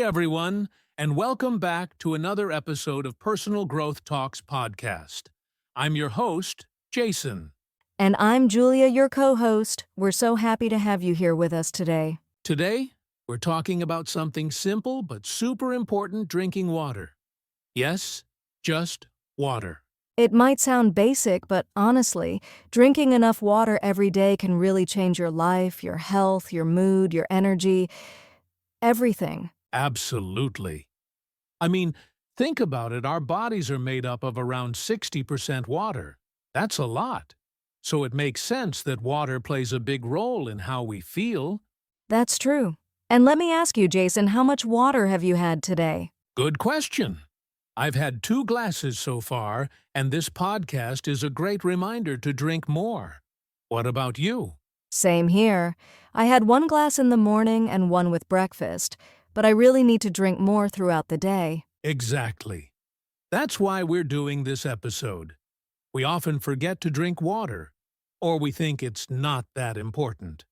everyone, and welcome back to another episode of Personal Growth Talks podcast. I'm your host, Jason. And I'm Julia, your co-host. We're so happy to have you here with us today. Today, we're talking about something simple but super important: drinking water. Yes, just water. It might sound basic, but honestly, drinking enough water every day can really change your life, your health, your mood, your energy, everything. Absolutely. I mean, think about it. Our bodies are made up of around 60% water. That's a lot. So it makes sense that water plays a big role in how we feel. That's true. And let me ask you, Jason, how much water have you had today? Good question. I've had 2 glasses so far, and this podcast is a great reminder to drink more. What about you? Same here. I had 1 glass in the morning and 1 with breakfast, but I really need to drink more throughout the day. Exactly. That's why we're doing this episode. We often forget to drink water, or we think it's not that important.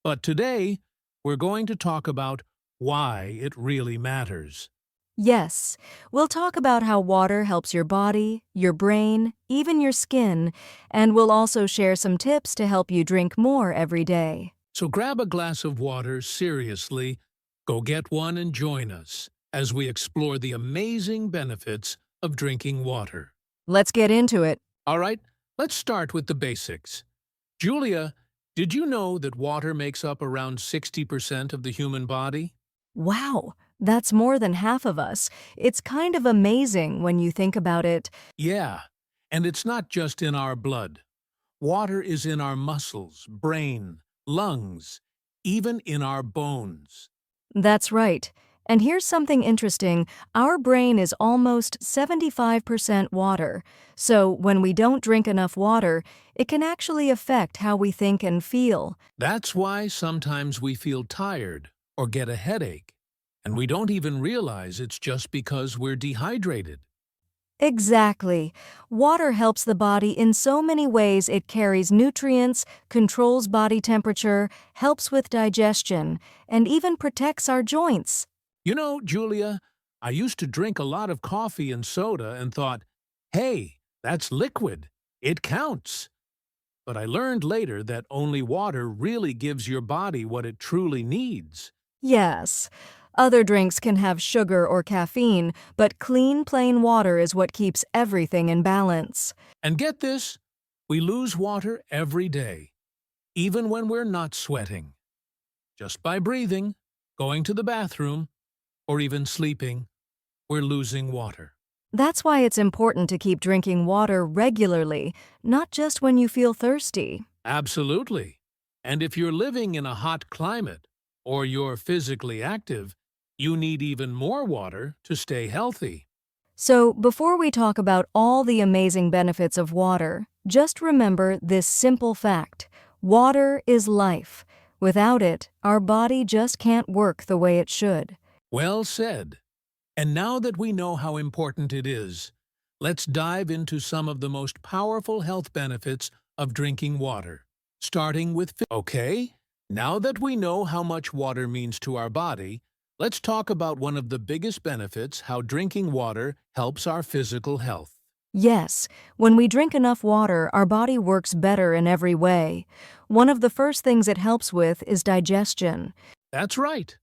But today, we're going to talk about why it really matters. Yes, we'll talk about how water helps your body, your brain, even your skin, and we'll also share some tips to help you drink more every day. So grab a glass of water seriously, go get one and join us as we explore the amazing benefits of drinking water. Let's get into it. All right, let's start with the basics. Julia, did you know that water makes up around 60% of the human body? Wow, that's more than half of us. It's kind of amazing when you think about it. Yeah, and it's not just in our blood. Water is in our muscles, brain, lungs, even in our bones. That's right. And here's something interesting. Our brain is almost 75% water. So when we don't drink enough water, it can actually affect how we think and feel. That's why sometimes we feel tired or get a headache, and we don't even realize it's just because we're dehydrated. Exactly. Water helps the body in so many ways. It carries nutrients, controls body temperature, helps with digestion, and even protects our joints. You know, Julia, I used to drink a lot of coffee and soda and thought, hey, that's liquid. It counts. But I learned later that only water really gives your body what it truly needs. Yes, other drinks can have sugar or caffeine, but clean, plain water is what keeps everything in balance. And get this, we lose water every day, even when we're not sweating. Just by breathing, going to the bathroom, or even sleeping, we're losing water. That's why it's important to keep drinking water regularly, not just when you feel thirsty. Absolutely. And if you're living in a hot climate, or you're physically active, you need even more water to stay healthy. So, before we talk about all the amazing benefits of water, just remember this simple fact. Water is life. Without it, our body just can't work the way it should. Well said. And now that we know how important it is, let's dive into some of the most powerful health benefits of drinking water, starting with Okay, now that we know how much water means to our body, let's talk about one of the biggest benefits: how drinking water helps our physical health. Yes, when we drink enough water, our body works better in every way. One of the first things it helps with is digestion. That's right.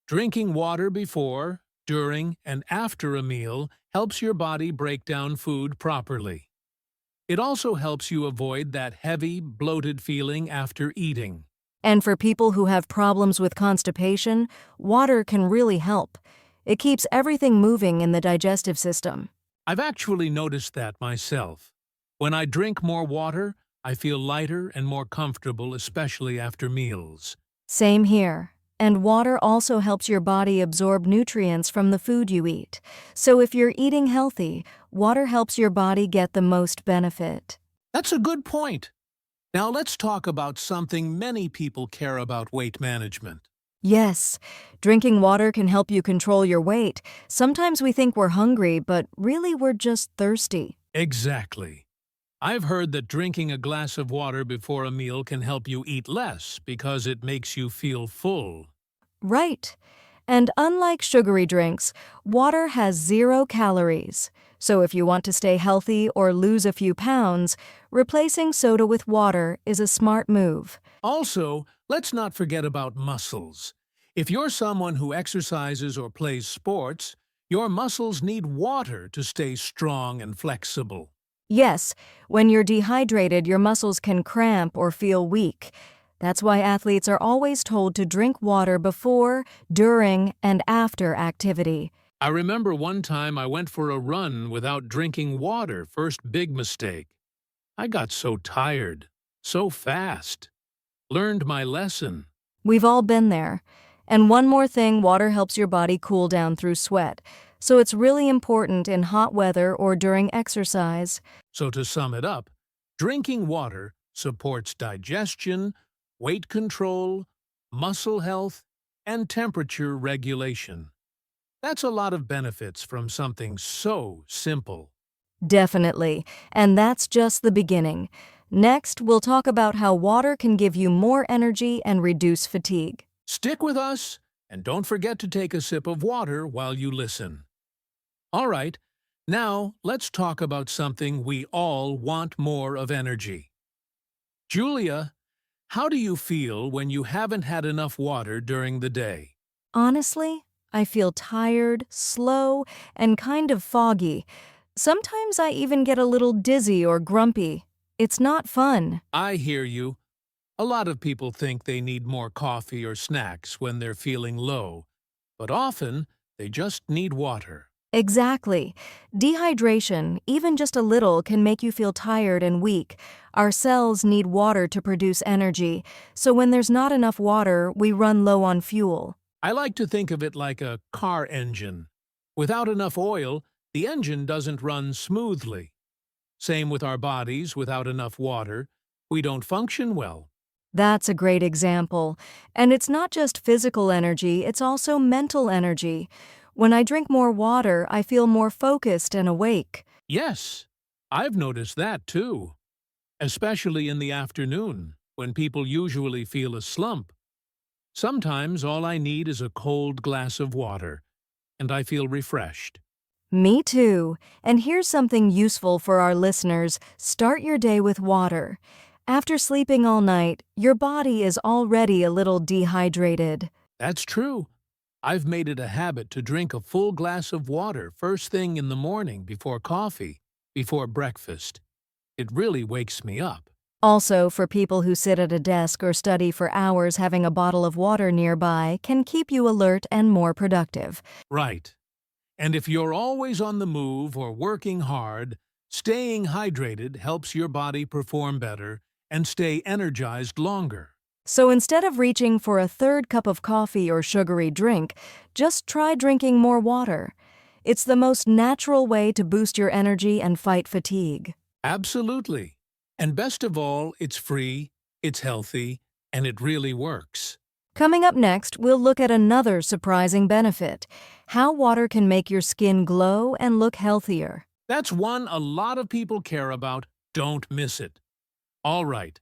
Drinking water before, during, and after a meal helps your body break down food properly. It also helps you avoid that heavy, bloated feeling after eating. And for people who have problems with constipation, water can really help. It keeps everything moving in the digestive system. I've actually noticed that myself. When I drink more water, I feel lighter and more comfortable, especially after meals. Same here. And water also helps your body absorb nutrients from the food you eat. So if you're eating healthy, water helps your body get the most benefit. That's a good point. Now let's talk about something many people care about: weight management. Yes, drinking water can help you control your weight. Sometimes we think we're hungry, but really we're just thirsty. Exactly. I've heard that drinking a glass of water before a meal can help you eat less because it makes you feel full. Right. And unlike sugary drinks, water has 0 calories. So if you want to stay healthy or lose a few pounds, replacing soda with water is a smart move. Also, let's not forget about muscles. If you're someone who exercises or plays sports, your muscles need water to stay strong and flexible. Yes, when you're dehydrated, your muscles can cramp or feel weak. That's why athletes are always told to drink water before, during, and after activity. I remember one time I went for a run without drinking water, first big mistake. I got so tired, so fast. Learned my lesson. We've all been there. And one more thing, water helps your body cool down through sweat. So it's really important in hot weather or during exercise. So to sum it up, drinking water supports digestion, weight control, muscle health, and temperature regulation. That's a lot of benefits from something so simple. Definitely. And that's just the beginning. Next, we'll talk about how water can give you more energy and reduce fatigue. Stick with us, and don't forget to take a sip of water while you listen. All right, now let's talk about something we all want more of: energy. Julia, how do you feel when you haven't had enough water during the day? Honestly, I feel tired, slow, and kind of foggy. Sometimes I even get a little dizzy or grumpy. It's not fun. I hear you. A lot of people think they need more coffee or snacks when they're feeling low, but often they just need water. Exactly. Dehydration, even just a little, can make you feel tired and weak. Our cells need water to produce energy, so when there's not enough water, we run low on fuel. I like to think of it like a car engine. Without enough oil, the engine doesn't run smoothly. Same with our bodies. Without enough water, we don't function well. That's a great example. And it's not just physical energy, it's also mental energy. When I drink more water, I feel more focused and awake. Yes, I've noticed that too. Especially in the afternoon, when people usually feel a slump. Sometimes all I need is a cold glass of water, and I feel refreshed. Me too. And here's something useful for our listeners. Start your day with water. After sleeping all night, your body is already a little dehydrated. That's true. I've made it a habit to drink a full glass of water first thing in the morning before coffee, before breakfast. It really wakes me up. Also, for people who sit at a desk or study for hours, having a bottle of water nearby can keep you alert and more productive. Right. And if you're always on the move or working hard, staying hydrated helps your body perform better and stay energized longer. So instead of reaching for a third cup of coffee or sugary drink, just try drinking more water. It's the most natural way to boost your energy and fight fatigue. Absolutely. And best of all, it's free, it's healthy, and it really works. Coming up next, we'll look at another surprising benefit: how water can make your skin glow and look healthier. That's one a lot of people care about. Don't miss it. All right.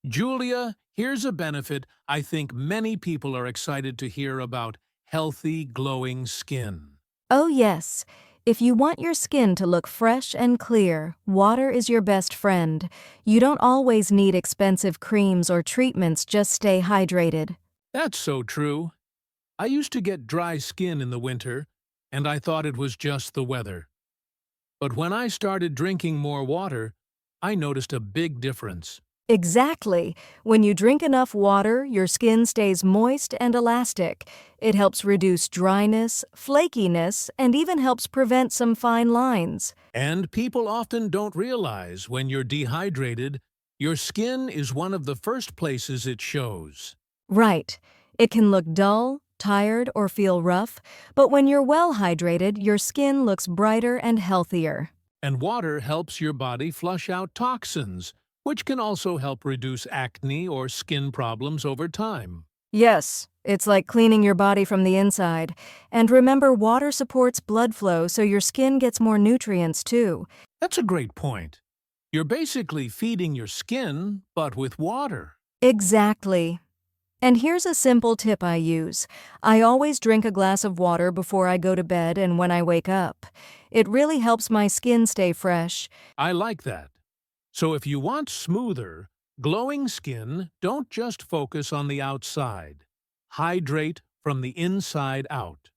Julia, here's a benefit I think many people are excited to hear about: healthy, glowing skin. Oh yes, if you want your skin to look fresh and clear, water is your best friend. You don't always need expensive creams or treatments, just stay hydrated. That's so true. I used to get dry skin in the winter, and I thought it was just the weather. But when I started drinking more water, I noticed a big difference. Exactly. When you drink enough water, your skin stays moist and elastic. It helps reduce dryness, flakiness, and even helps prevent some fine lines. And people often don't realize when you're dehydrated, your skin is one of the first places it shows. Right. It can look dull, tired, or feel rough, but when you're well hydrated, your skin looks brighter and healthier. And water helps your body flush out toxins, which can also help reduce acne or skin problems over time. Yes, it's like cleaning your body from the inside. And remember, water supports blood flow, so your skin gets more nutrients too. That's a great point. You're basically feeding your skin, but with water. Exactly. And here's a simple tip I use. I always drink a glass of water before I go to bed and when I wake up. It really helps my skin stay fresh. I like that. So if you want smoother, glowing skin, don't just focus on the outside. Hydrate from the inside out.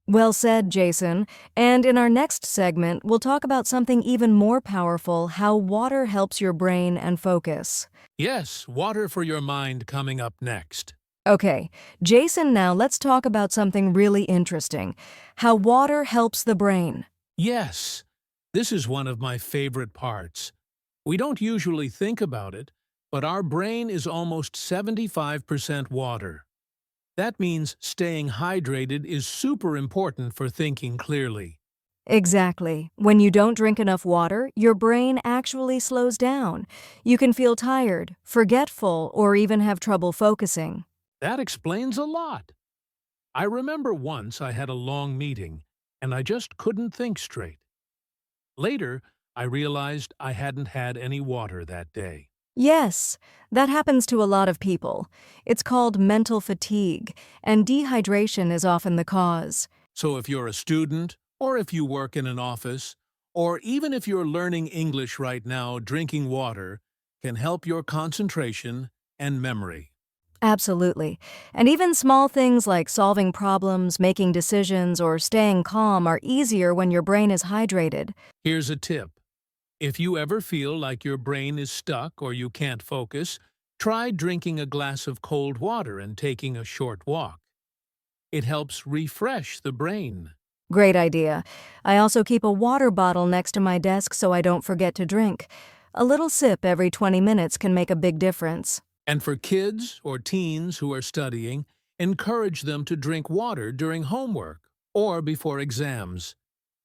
Well said, Jason. And in our next segment, we'll talk about something even more powerful, how water helps your brain and focus. Yes, water for your mind coming up next. Okay, Jason, now let's talk about something really interesting, how water helps the brain. Yes, this is one of my favorite parts. We don't usually think about it, but our brain is almost 75% water. That means staying hydrated is super important for thinking clearly. Exactly. When you don't drink enough water, your brain actually slows down. You can feel tired, forgetful, or even have trouble focusing. That explains a lot. I remember once I had a long meeting, and I just couldn't think straight. Later, I realized I hadn't had any water that day. Yes, that happens to a lot of people. It's called mental fatigue, and dehydration is often the cause. So if you're a student, or if you work in an office, or even if you're learning English right now, drinking water can help your concentration and memory. Absolutely. And even small things like solving problems, making decisions, or staying calm are easier when your brain is hydrated. Here's a tip. If you ever feel like your brain is stuck or you can't focus, try drinking a glass of cold water and taking a short walk. It helps refresh the brain. Great idea. I also keep a water bottle next to my desk so I don't forget to drink. A little sip every 20 minutes can make a big difference. And for kids or teens who are studying, encourage them to drink water during homework or before exams.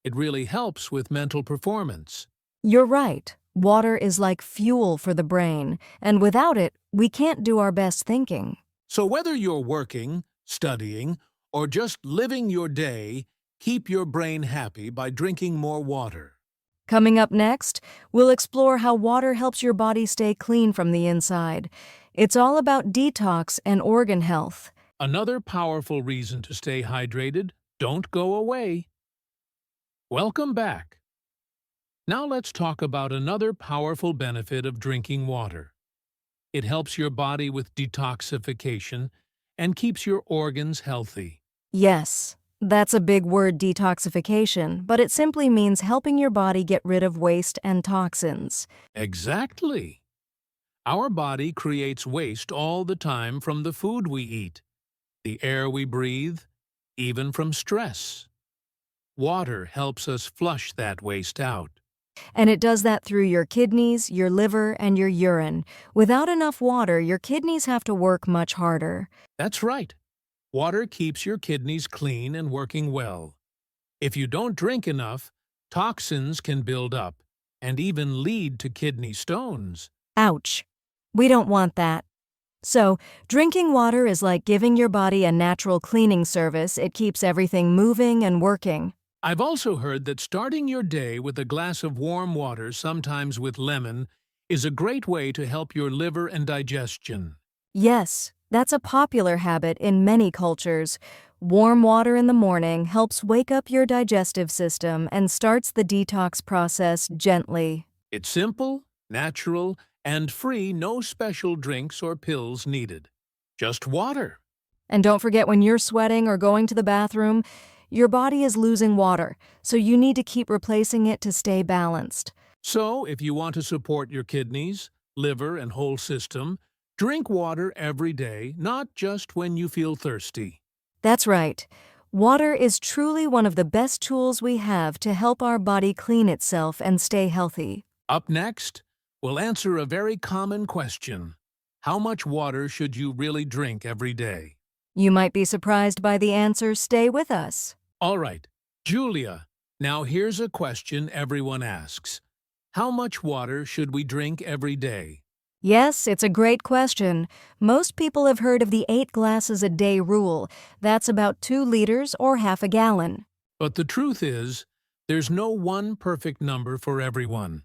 It really helps with mental performance. You're right. Water is like fuel for the brain, and without it, we can't do our best thinking. So whether you're working, studying, or just living your day, keep your brain happy by drinking more water. Coming up next, we'll explore how water helps your body stay clean from the inside. It's all about detox and organ health. Another powerful reason to stay hydrated, don't go away. Welcome back. Now let's talk about another powerful benefit of drinking water. It helps your body with detoxification and keeps your organs healthy. Yes, that's a big word, detoxification, but it simply means helping your body get rid of waste and toxins. Exactly. Our body creates waste all the time from the food we eat, the air we breathe, even from stress. Water helps us flush that waste out. And it does that through your kidneys, your liver, and your urine. Without enough water, your kidneys have to work much harder. That's right. Water keeps your kidneys clean and working well. If you don't drink enough, toxins can build up and even lead to kidney stones. Ouch. We don't want that. So, drinking water is like giving your body a natural cleaning service. It keeps everything moving and working. I've also heard that starting your day with a glass of warm water, sometimes with lemon, is a great way to help your liver and digestion. Yes, that's a popular habit in many cultures. Warm water in the morning helps wake up your digestive system and starts the detox process gently. It's simple, natural, and free, no special drinks or pills needed. Just water. And don't forget, when you're sweating or going to the bathroom, your body is losing water, so you need to keep replacing it to stay balanced. So, if you want to support your kidneys, liver, and whole system, drink water every day, not just when you feel thirsty. That's right. Water is truly one of the best tools we have to help our body clean itself and stay healthy. Up next, we'll answer a very common question. How much water should you really drink every day? You might be surprised by the answer. Stay with us. All right, Julia, now here's a question everyone asks. How much water should we drink every day? Yes, it's a great question. Most people have heard of the 8 glasses a day rule. That's about 2 liters or half a gallon. But the truth is, there's no one perfect number for everyone.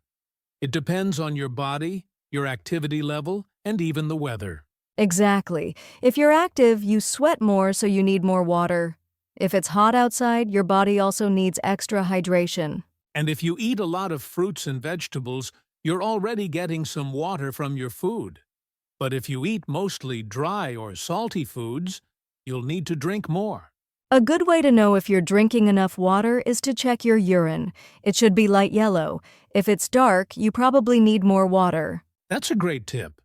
It depends on your body, your activity level, and even the weather. Exactly. If you're active, you sweat more, so you need more water. If it's hot outside, your body also needs extra hydration. And if you eat a lot of fruits and vegetables, you're already getting some water from your food. But if you eat mostly dry or salty foods, you'll need to drink more. A good way to know if you're drinking enough water is to check your urine. It should be light yellow. If it's dark, you probably need more water. That's a great tip.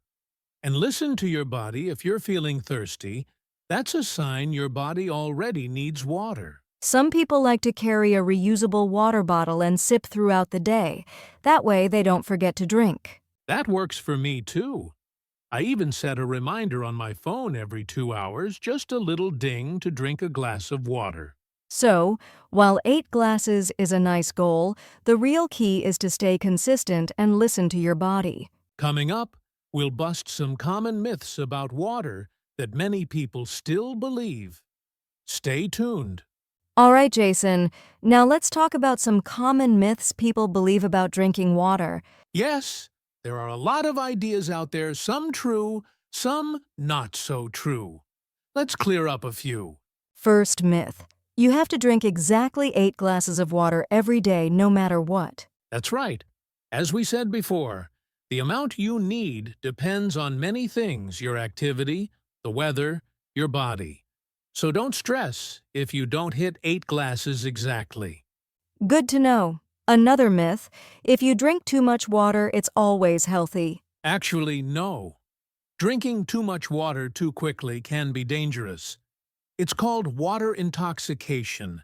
And listen to your body if you're feeling thirsty. That's a sign your body already needs water. Some people like to carry a reusable water bottle and sip throughout the day. That way, they don't forget to drink. That works for me too. I even set a reminder on my phone every 2 hours, just a little ding to drink a glass of water. So, while 8 glasses is a nice goal, the real key is to stay consistent and listen to your body. Coming up, we'll bust some common myths about water that many people still believe. Stay tuned. All right, Jason. Now let's talk about some common myths people believe about drinking water. Yes, there are a lot of ideas out there, some true, some not so true. Let's clear up a few. First myth. You have to drink exactly 8 glasses of water every day, no matter what. That's right. As we said before, the amount you need depends on many things: your activity, the weather, your body. So don't stress if you don't hit 8 glasses exactly. Good to know. Another myth. If you drink too much water, it's always healthy. Actually, no. Drinking too much water too quickly can be dangerous. It's called water intoxication,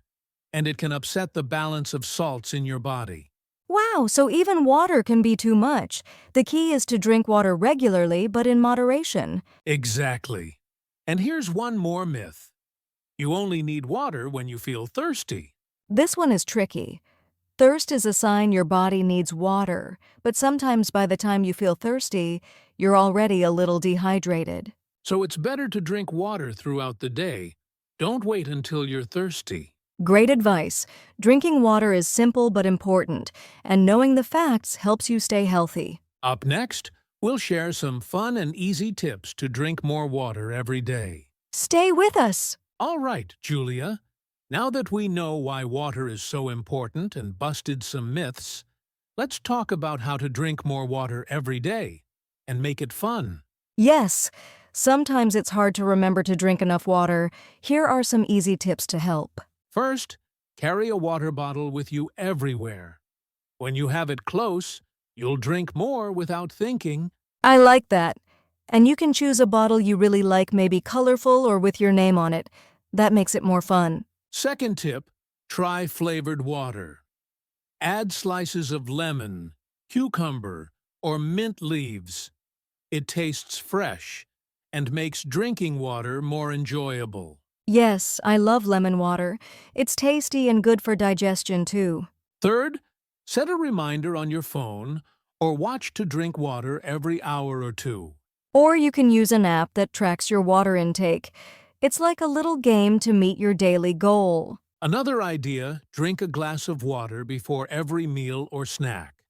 and it can upset the balance of salts in your body. Wow, so even water can be too much. The key is to drink water regularly, but in moderation. Exactly. And here's one more myth. You only need water when you feel thirsty. This one is tricky. Thirst is a sign your body needs water, but sometimes by the time you feel thirsty, you're already a little dehydrated. So it's better to drink water throughout the day. Don't wait until you're thirsty. Great advice. Drinking water is simple but important, and knowing the facts helps you stay healthy. Up next, we'll share some fun and easy tips to drink more water every day. Stay with us. All right, Julia. Now that we know why water is so important and busted some myths, let's talk about how to drink more water every day and make it fun. Yes, sometimes it's hard to remember to drink enough water. Here are some easy tips to help. First, carry a water bottle with you everywhere. When you have it close, you'll drink more without thinking. I like that. And you can choose a bottle you really like, maybe colorful or with your name on it. That makes it more fun. Second tip, try flavored water. Add slices of lemon, cucumber, or mint leaves. It tastes fresh and makes drinking water more enjoyable. Yes, I love lemon water. It's tasty and good for digestion too. Third, set a reminder on your phone or watch to drink water every hour or two. Or you can use an app that tracks your water intake. It's like a little game to meet your daily goal. Another idea, drink a glass of water before every meal or snack.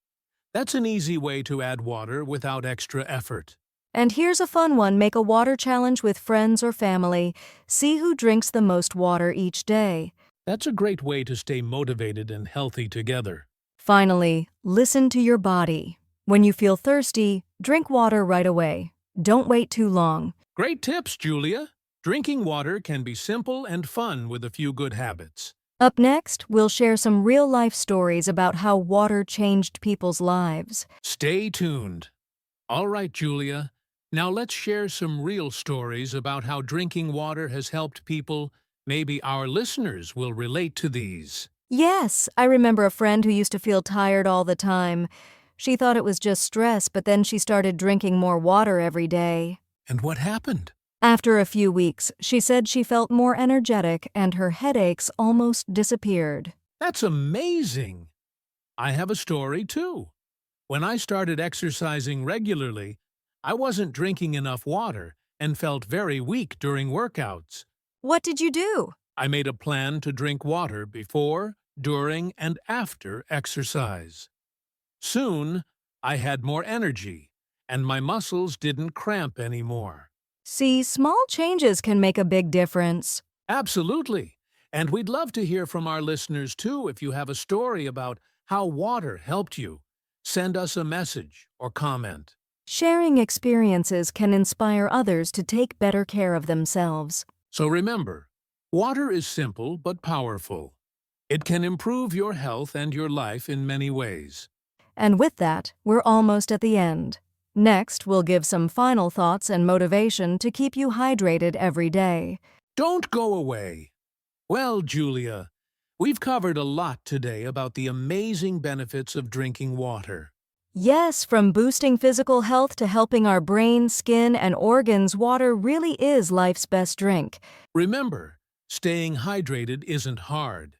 That's an easy way to add water without extra effort. And here's a fun one. Make a water challenge with friends or family. See who drinks the most water each day. That's a great way to stay motivated and healthy together. Finally, listen to your body. When you feel thirsty, drink water right away. Don't wait too long. Great tips, Julia. Drinking water can be simple and fun with a few good habits. Up next, we'll share some real-life stories about how water changed people's lives. Stay tuned. All right, Julia. Now let's share some real stories about how drinking water has helped people. Maybe our listeners will relate to these. Yes, I remember a friend who used to feel tired all the time. She thought it was just stress, but then she started drinking more water every day. And what happened? After a few weeks, she said she felt more energetic and her headaches almost disappeared. That's amazing. I have a story, too. When I started exercising regularly, I wasn't drinking enough water and felt very weak during workouts. What did you do? I made a plan to drink water before, during, and after exercise. Soon, I had more energy, and my muscles didn't cramp anymore. See, small changes can make a big difference. Absolutely. And we'd love to hear from our listeners too if you have a story about how water helped you. Send us a message or comment. Sharing experiences can inspire others to take better care of themselves. So remember, water is simple but powerful. It can improve your health and your life in many ways. And with that, we're almost at the end. Next, we'll give some final thoughts and motivation to keep you hydrated every day. Don't go away. Well, Julia, we've covered a lot today about the amazing benefits of drinking water. Yes, from boosting physical health to helping our brain, skin, and organs, water really is life's best drink. Remember, staying hydrated isn't hard.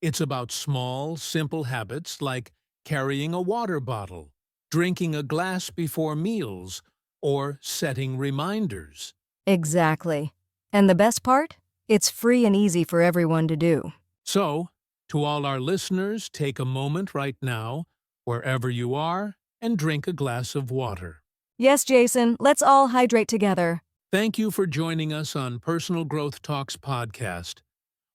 It's about small, simple habits like carrying a water bottle, drinking a glass before meals, or setting reminders. Exactly. And the best part? It's free and easy for everyone to do. So, to all our listeners, take a moment right now, wherever you are, and drink a glass of water. Yes, Jason, let's all hydrate together. Thank you for joining us on Personal Growth Talks podcast.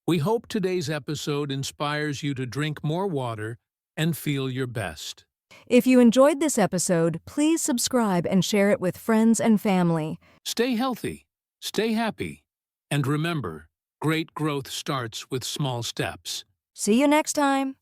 We hope today's episode inspires you to drink more water and feel your best. If you enjoyed this episode, please subscribe and share it with friends and family. Stay healthy, stay happy, and remember, great growth starts with small steps. See you next time.